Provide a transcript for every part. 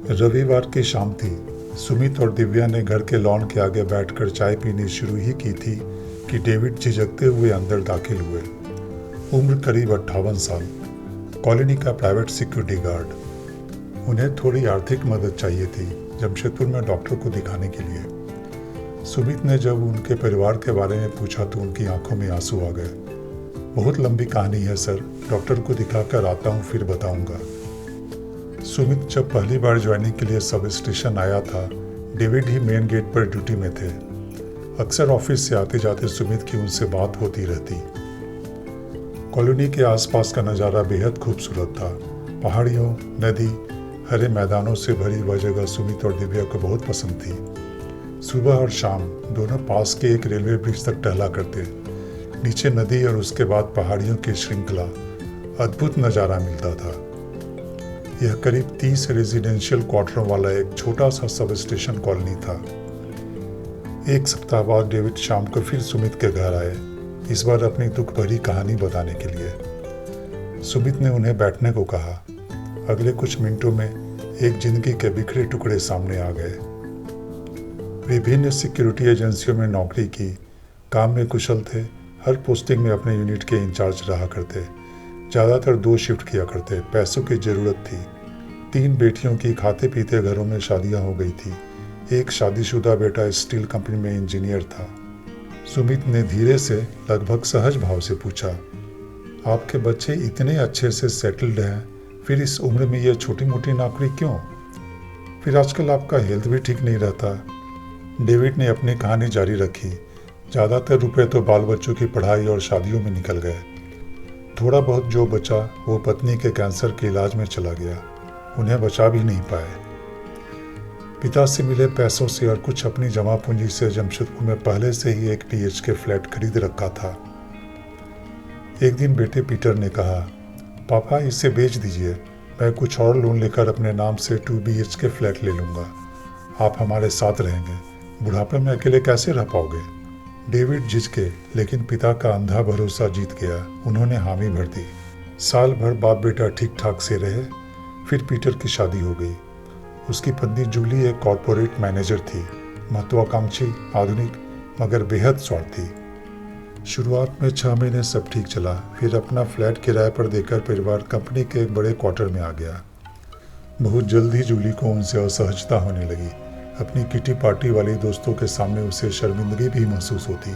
रविवार की शाम थी। सुमित और दिव्या ने घर के लॉन के आगे बैठकर चाय पीनी शुरू ही की थी कि डेविड झिझकते हुए अंदर दाखिल हुए। उम्र करीब 58 साल, कॉलोनी का प्राइवेट सिक्योरिटी गार्ड। उन्हें थोड़ी आर्थिक मदद चाहिए थी जमशेदपुर में डॉक्टर को दिखाने के लिए। सुमित ने जब उनके परिवार के बारे में पूछा तो उनकी आंखों में आंसू आ गए। बहुत लंबी कहानी है सर, डॉक्टर को दिखाकर आता हूँ फिर बताऊंगा। सुमित जब पहली बार ज्वाइनिंग के लिए सब स्टेशन आया था, डेविड ही मेन गेट पर ड्यूटी में थे। अक्सर ऑफिस से आते जाते सुमित की उनसे बात होती रहती। कॉलोनी के आसपास का नज़ारा बेहद खूबसूरत था। पहाड़ियों, नदी, हरे मैदानों से भरी वह जगह सुमित और दिव्या को बहुत पसंद थी। सुबह और शाम दोनों पास के एक रेलवे ब्रिज तक टहला करते। नीचे नदी और उसके बाद पहाड़ियों की श्रृंखला, अद्भुत नज़ारा मिलता था। यह करीब 30 रेजिडेंशियल क्वार्टरों वाला एक छोटा सा सब स्टेशन कॉलोनी था। एक सप्ताह बाद डेविड शाम को फिर सुमित के घर आए, इस बार अपनी दुख भरी कहानी बताने के लिए। सुमित ने उन्हें बैठने को कहा। अगले कुछ मिनटों में एक जिंदगी के बिखरे टुकड़े सामने आ गए। विभिन्न सिक्योरिटी एजेंसियों में नौकरी की, काम में कुशल थे, हर पोस्टिंग में अपने यूनिट के इंचार्ज रहा करते। ज़्यादातर 2 शिफ्ट किया करते। पैसों की ज़रूरत थी। 3 बेटियों की खाते पीते घरों में शादियां हो गई थी। एक शादीशुदा बेटा स्टील कंपनी में इंजीनियर था। सुमित ने धीरे से, लगभग सहज भाव से पूछा, आपके बच्चे इतने अच्छे से सेटल्ड हैं, फिर इस उम्र में ये छोटी मोटी नौकरी क्यों? फिर आजकल आपका हेल्थ भी ठीक नहीं रहता। डेविड ने अपनी कहानी जारी रखी। ज़्यादातर रुपए तो बाल बच्चों की पढ़ाई और शादियों में निकल गए। थोड़ा बहुत जो बचा वो पत्नी के कैंसर के इलाज में चला गया। उन्हें बचा भी नहीं पाए। पिता से मिले पैसों से और कुछ अपनी जमा पूंजी से जमशेदपुर में पहले से ही एक BHK फ्लैट खरीद रखा था। एक दिन बेटे पीटर ने कहा, पापा इसे बेच दीजिए, मैं कुछ और लोन लेकर अपने नाम से 2 BHK फ्लैट ले लूँगा। आप हमारे साथ रहेंगे, बुढ़ापे में अकेले कैसे रह पाओगे? डेविड झिझके, लेकिन पिता का अंधा भरोसा जीत गया। उन्होंने हामी भर दी। साल भर बाप बेटा ठीक ठाक से रहे। फिर पीटर की शादी हो गई। उसकी पत्नी जूली एक कॉरपोरेट मैनेजर थी, महत्वाकांक्षी, आधुनिक, मगर बेहद स्वार्थी। शुरुआत में 6 महीने सब ठीक चला। फिर अपना फ्लैट किराए पर देकर परिवार कंपनी के एक बड़े क्वार्टर में आ गया। बहुत जल्द ही जूली को उनसे असहजता होने लगी। अपनी किटी पार्टी वाली दोस्तों के सामने उसे शर्मिंदगी भी महसूस होती।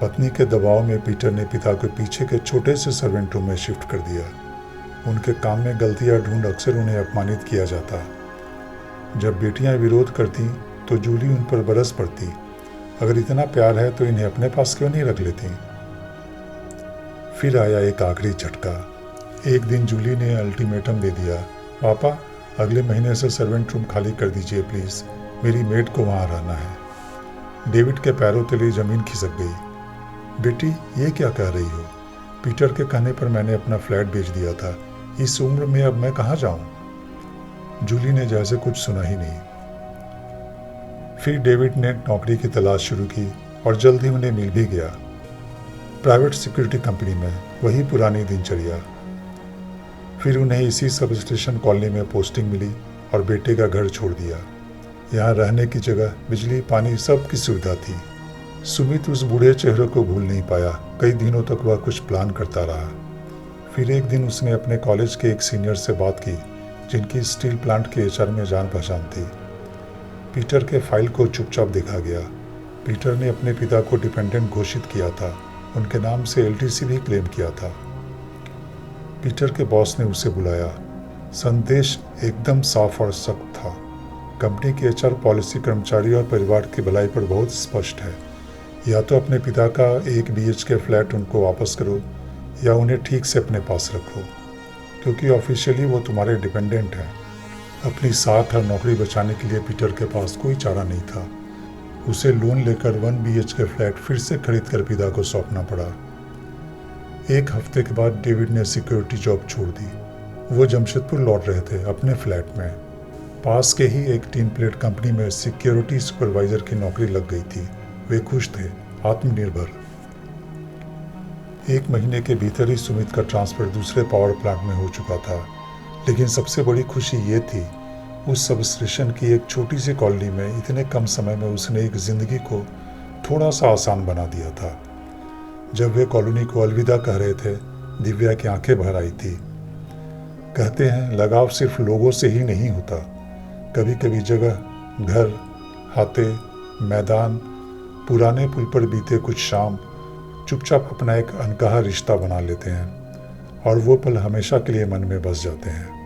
पत्नी के दबाव में पीटर ने पिता को पीछे के छोटे से सर्वेंट रूम में शिफ्ट कर दिया। उनके काम में गलतियां ढूंढ अक्सर उन्हें अपमानित किया जाता। जब बेटियां विरोध करती तो जूली उन पर बरस पड़ती, अगर इतना प्यार है तो इन्हें अपने पास क्यों नहीं रख लेती? फिर आया एक आखिरी झटका। एक दिन जूली ने अल्टीमेटम दे दिया, पापा अगले महीने से सर्वेंट रूम खाली कर दीजिए प्लीज़, मेरी मेड को वहाँ रहना है। डेविड के पैरों तले जमीन खिसक गई। बेटी ये क्या कह रही हो? पीटर के कहने पर मैंने अपना फ्लैट बेच दिया था। इस उम्र में अब मैं कहाँ जाऊँ? जूली ने जैसे कुछ सुना ही नहीं। फिर डेविड ने नौकरी की तलाश शुरू की और जल्द ही उन्हें मिल भी गया। प्राइवेट सिक्योरिटी कंपनी में वही पुरानी दिनचर्या। फिर उन्हें इसी सब स्टेशन कॉलोनी में पोस्टिंग मिली और बेटे का घर छोड़ दिया। यहाँ रहने की जगह, बिजली, पानी, सब की सुविधा थी। सुमित उस बूढ़े चेहरे को भूल नहीं पाया। कई दिनों तक वह कुछ प्लान करता रहा। फिर एक दिन उसने अपने कॉलेज के एक सीनियर से बात की जिनकी स्टील प्लांट के HR में जान पहचान थी। पीटर के फाइल को चुपचाप देखा गया। पीटर ने अपने पिता को डिपेंडेंट घोषित किया था, उनके नाम से LTC भी क्लेम किया था। पीटर के बॉस ने उसे बुलाया। संदेश एकदम साफ और सख्त था। कंपनी की HR पॉलिसी कर्मचारी और परिवार की भलाई पर बहुत स्पष्ट है। या तो अपने पिता का एक BHK फ्लैट उनको वापस करो या उन्हें ठीक से अपने पास रखो, क्योंकि ऑफिशियली वो तुम्हारे डिपेंडेंट हैं। अपनी साख और नौकरी बचाने के लिए पीटर के पास कोई चारा नहीं था। उसे लोन लेकर 1 BHK फ्लैट फिर से खरीद कर पिता को सौंपना पड़ा। एक हफ्ते के बाद डेविड ने सिक्योरिटी जॉब छोड़ दी। वो जमशेदपुर लौट रहे थे अपने फ्लैट में। पास के ही एक टीन प्लेट कंपनी में सिक्योरिटी सुपरवाइजर की नौकरी लग गई थी। वे खुश थे, आत्मनिर्भर। 1 महीने के भीतर ही सुमित का ट्रांसफर दूसरे पावर प्लांट में हो चुका था। लेकिन सबसे बड़ी खुशी ये थी उस सब स्टेशन की एक छोटी सी कॉलोनी में इतने कम समय में उसने एक ज़िंदगी को थोड़ा सा आसान बना दिया था। जब वे कॉलोनी को अलविदा कह रहे थे, दिव्या की आंखें भर आई थी। कहते हैं लगाव सिर्फ लोगों से ही नहीं होता, कभी कभी जगह, घर, हाथे, मैदान, पुराने पुल पर बीते कुछ शाम चुपचाप अपना एक अनकहा रिश्ता बना लेते हैं और वो पल हमेशा के लिए मन में बस जाते हैं।